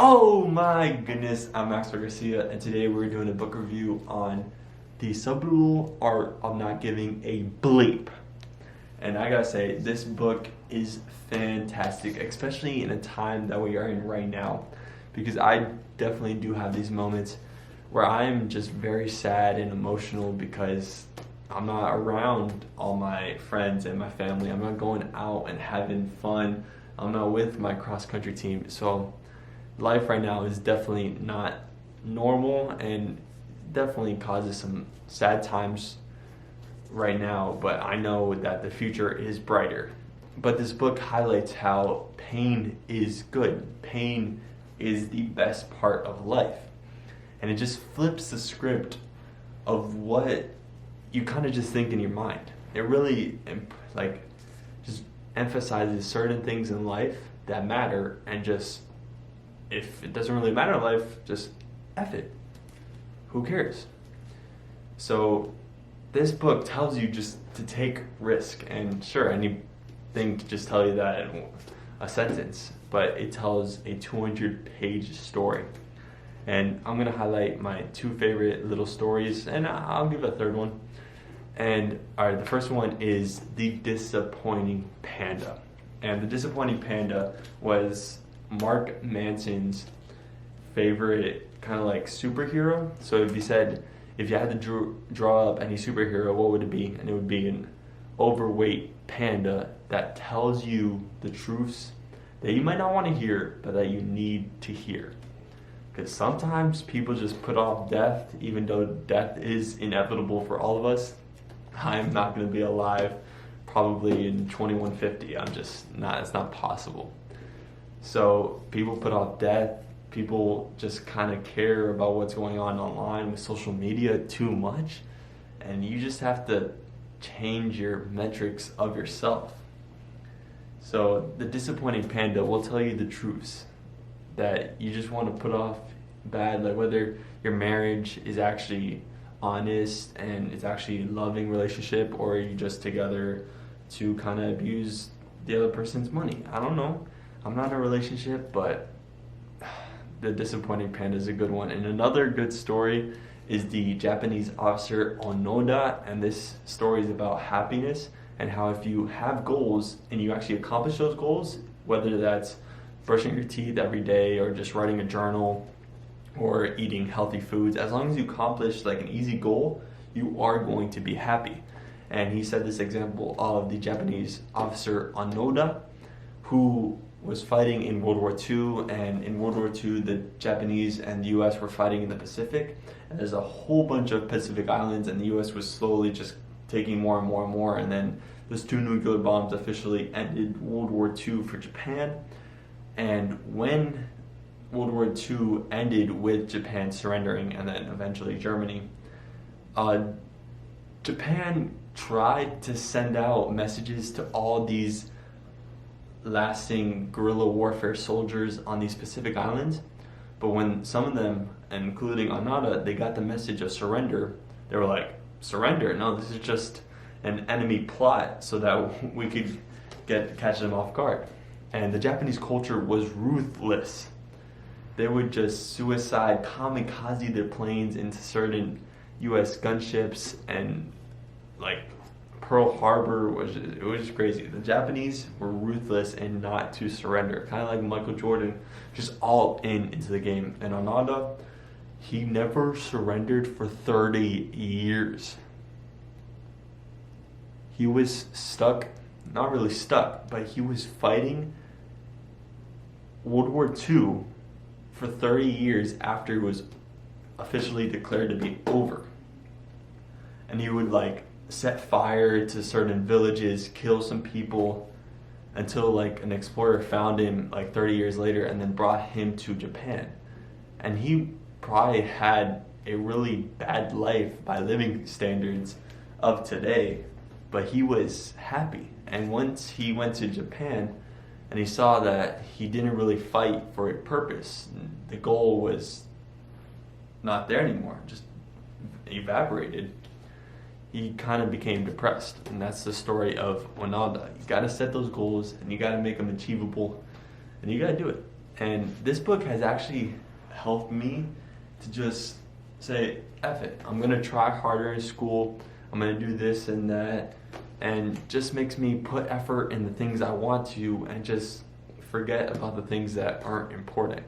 Oh my goodness, I'm Maxwell Garcia, and today we're doing a book review on The Subtle Art of Not Giving a Bleep. And I gotta say, this book is fantastic, especially in a time that we are in right now, because I definitely do have these moments where I'm just very sad and emotional because I'm not around all my friends and my family. I'm not going out and having fun. I'm not with my cross-country team. So life right now is definitely not normal and definitely causes some sad times right now, but I know that the future is brighter. But this book highlights how pain is good. Pain is the best part of life. And it just flips the script of what you kind of just think in your mind. It really just emphasizes certain things in life that matter, and just if it doesn't really matter in life, just F it. Who cares? So this book tells you just to take risk, and sure, anything to just tell you that in a sentence, but it tells a 200-page story. And I'm gonna highlight my two favorite little stories, and I'll give a third one. And all right, the first one is The Disappointing Panda. And The Disappointing Panda was Mark Manson's favorite kind of like superhero. So if you had to draw up any superhero, what would it be? And it would be an overweight panda that tells you the truths that you might not want to hear, but that you need to hear. Because sometimes people just put off death, even though death is inevitable for all of us. I'm not going to be alive probably in 2150. It's not possible. So people put off death. People just kind of care about what's going on online with social media too much. And you just have to change your metrics of yourself. So The Disappointing Panda will tell you the truths that you just want to put off bad, like whether your marriage is actually honest and it's actually a loving relationship, or are you just together to kind of abuse the other person's money. I don't know. I'm not in a relationship, but The Disappointing Panda is a good one. And another good story is the Japanese officer Onoda, and this story is about happiness and how if you have goals and you actually accomplish those goals, whether that's brushing your teeth every day or just writing a journal or eating healthy foods, as long as you accomplish like an easy goal, you are going to be happy. And he said this example of the Japanese officer Onoda, who was fighting in World War II, and in World War II the Japanese and the US were fighting in the Pacific, and there's a whole bunch of Pacific islands, and the US was slowly just taking more and more and more, and then those two nuclear bombs officially ended World War II for Japan. And when World War II ended with Japan surrendering and then eventually Germany, Japan tried to send out messages to all these lasting guerrilla warfare soldiers on these Pacific islands, but when some of them, including Onoda, they got the message of surrender, they were like, surrender? No, this is just an enemy plot so that we could catch them off guard. And the Japanese culture was ruthless. They would just suicide, kamikaze their planes into certain US gunships, and like Pearl Harbor it was just crazy. The Japanese were ruthless and not to surrender. Kind of like Michael Jordan, just all into the game. And Onoda, he never surrendered for 30 years. He was stuck, not really stuck, but he was fighting World War II for 30 years after it was officially declared to be over. And he would like set fire to certain villages, kill some people, until like an explorer found him like 30 years later and then brought him to Japan. And he probably had a really bad life by living standards of today, but he was happy. And once he went to Japan and he saw that he didn't really fight for a purpose, the goal was not there anymore, just evaporated, he kind of became depressed. And that's the story of Onoda. You got to set those goals and you got to make them achievable and you got to do it. And this book has actually helped me to just say, F it, I'm gonna try harder in school, I'm gonna do this and that, and just makes me put effort in the things I want to and just forget about the things that aren't important.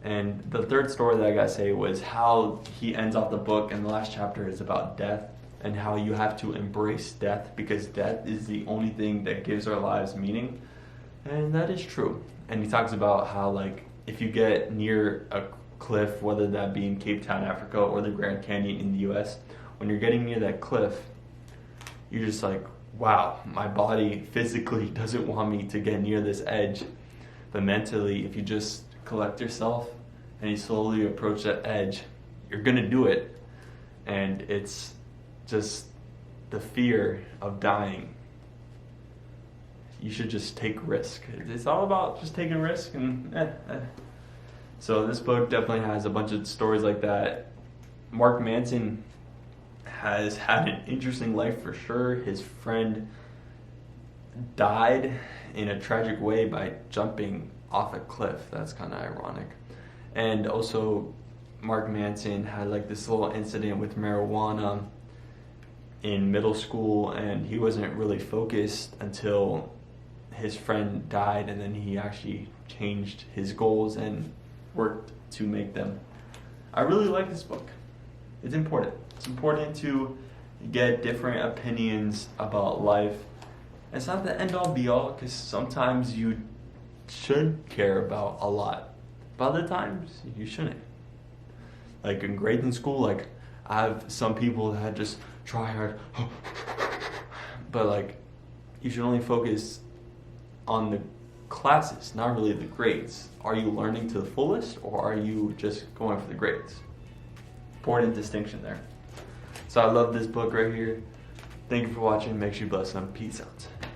And the third story that I gotta say was how he ends off the book, and the last chapter is about death and how you have to embrace death because death is the only thing that gives our lives meaning. And that is true. And he talks about how, like, if you get near a cliff, whether that be in Cape Town, Africa, or the Grand Canyon in the US, when you're getting near that cliff, you're just like, wow, my body physically doesn't want me to get near this edge. But mentally, if you just collect yourself and you slowly approach that edge, you're gonna do it. And it's just the fear of dying. You should just take risk. It's all about just taking risk and So this book definitely has a bunch of stories like that. Mark Manson has had an interesting life for sure. His friend died in a tragic way by jumping off a cliff. That's kind of ironic. And also Mark Manson had like this little incident with marijuana in middle school, and he wasn't really focused until his friend died, and then he actually changed his goals and worked to make them. I really like this book. It's important. It's important to get different opinions about life. It's not the end all be all, because sometimes you should care about a lot, but other times you shouldn't. Like in grades in school, like I have some people that just try hard, but like you should only focus on the classes, not really the grades. Are you learning to the fullest, or are you just going for the grades? Important distinction there. So I love this book right here. Thank you for watching. Make sure you bless them. Peace out.